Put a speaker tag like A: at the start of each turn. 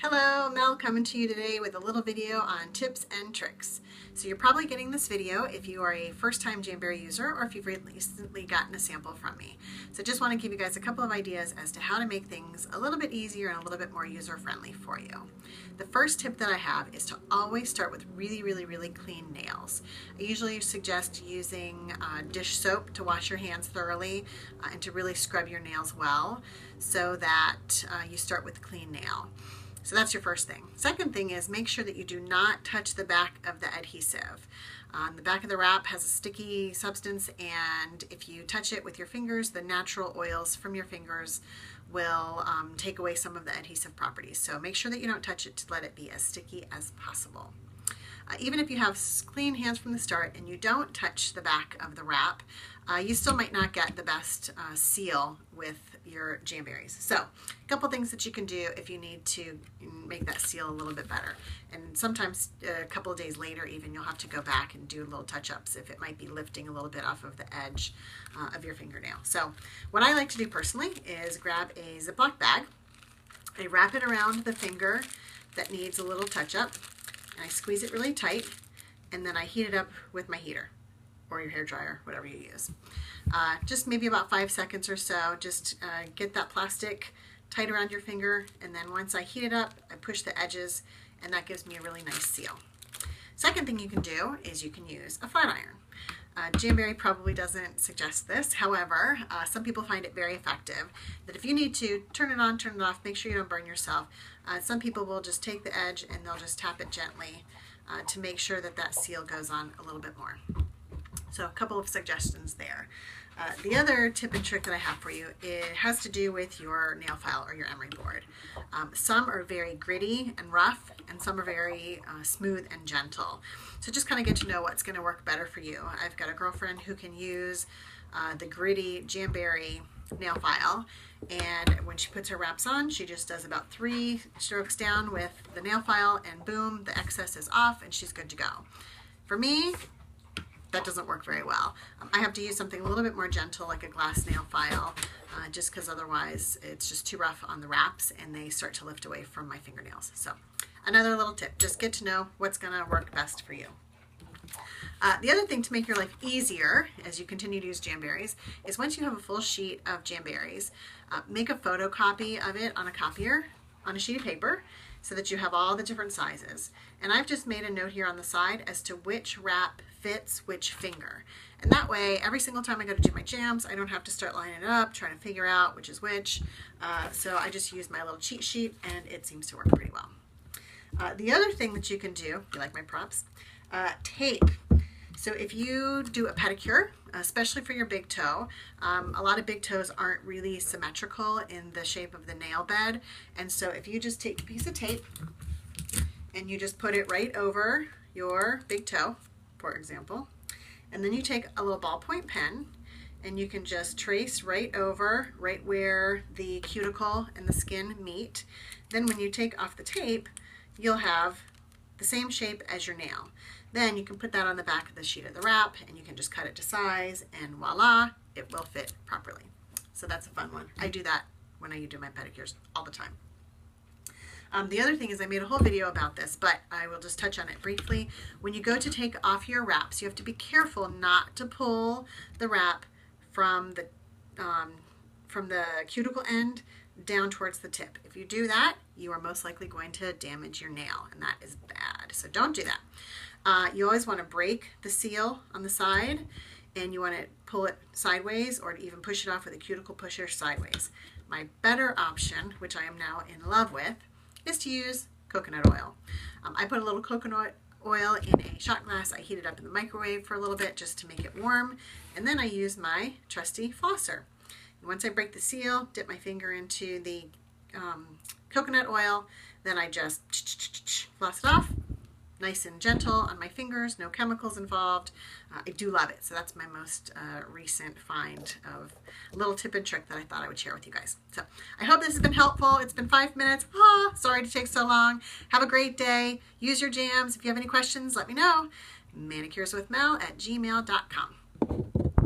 A: Hello, Mel coming to you today with a little video on tips and tricks. So you're probably getting this video if you are a first-time Jamberry user or if you've recently gotten a sample from me. So just want to give you guys a couple of ideas as to how to make things a little bit easier and a little bit more user-friendly for you. The first tip that I have is to always start with really clean nails. I usually suggest using dish soap to wash your hands thoroughly and to really scrub your nails well so that you start with a clean nail. So that's your first thing. Second thing is make sure that you do not touch the back of the adhesive. The back of the wrap has a sticky substance, and if you touch it with your fingers, the natural oils from your fingers will take away some of the adhesive properties. So make sure that you don't touch it to let it be as sticky as possible. Even if you have clean hands from the start and you don't touch the back of the wrap, you still might not get the best seal with your Jamberries. So a couple things that you can do if you need to make that seal a little bit better. And sometimes a couple of days later even you'll have to go back and do little touch-ups if it might be lifting a little bit off of the edge of your fingernail. So what I like to do personally is grab a Ziploc bag. I wrap it around the finger that needs a little touch-up, and I squeeze it really tight, and then I heat it up with my heater or your hair dryer, whatever you use. Just maybe about 5 seconds or so. Just get that plastic tight around your finger, and then once I heat it up, I push the edges, and that gives me a really nice seal. Second thing you can do is you can use a flat iron. Jamberry probably doesn't suggest this. However, some people find it very effective. That if you need to, turn it on, turn it off, make sure you don't burn yourself. Some people will just take the edge and they'll just tap it gently to make sure that that seal goes on a little bit more. So a couple of suggestions there. The other tip and trick that I have for you, it has to do with your nail file or your emery board. Some are very gritty and rough, and some are very smooth and gentle. So just kind of get to know what's going to work better for you. I've got a girlfriend who can use the gritty Jamberry nail file, and when she puts her wraps on, she just does about 3 strokes down with the nail file, and boom, the excess is off and she's good to go. For me, that doesn't work very well. I have to use something a little bit more gentle, like a glass nail file, just because otherwise it's just too rough on the wraps and they start to lift away from my fingernails. So another little tip, just get to know what's gonna work best for you. The other thing to make your life easier as you continue to use Jamberries is once you have a full sheet of Jamberries, make a photocopy of it on a copier on a sheet of paper so that you have all the different sizes. And I've just made a note here on the side as to which wrap fits which finger. And that way, every single time I go to do my jams, I don't have to start lining it up, trying to figure out which is which. So I just use my little cheat sheet and it seems to work pretty well. The other thing that you can do, you like my props, tape. So if you do a pedicure, especially for your big toe, a lot of big toes aren't really symmetrical in the shape of the nail bed. And so if you just take a piece of tape and you just put it right over your big toe, for example, and then you take a little ballpoint pen and you can just trace right over, right where the cuticle and the skin meet. Then when you take off the tape, you'll have the same shape as your nail. Then you can put that on the back of the sheet of the wrap and you can just cut it to size, and voila, it will fit properly. So that's a fun one. I do that when I do my pedicures all the time. The other thing is I made a whole video about this, but I will just touch on it briefly. When you go to take off your wraps, you have to be careful not to pull the wrap from the cuticle end down towards the tip. If you do that, you are most likely going to damage your nail, and that is bad. So don't do that. You always want to break the seal on the side, and you want to pull it sideways or even push it off with a cuticle pusher sideways. My better option, which I am now in love with, is to use coconut oil. I put a little coconut oil in a shot glass. I heat it up in the microwave for a little bit just to make it warm, and then I use my trusty flosser. And once I break the seal, dip my finger into the coconut oil, then I just floss it off, nice and gentle on my fingers, no chemicals involved. I do love it. So that's my most recent find of a little tip and trick that I thought I would share with you guys. So I hope this has been helpful. It's been 5 minutes. Sorry to take so long. Have a great day. Use your jams. If you have any questions, let me know. manicureswithmel@gmail.com.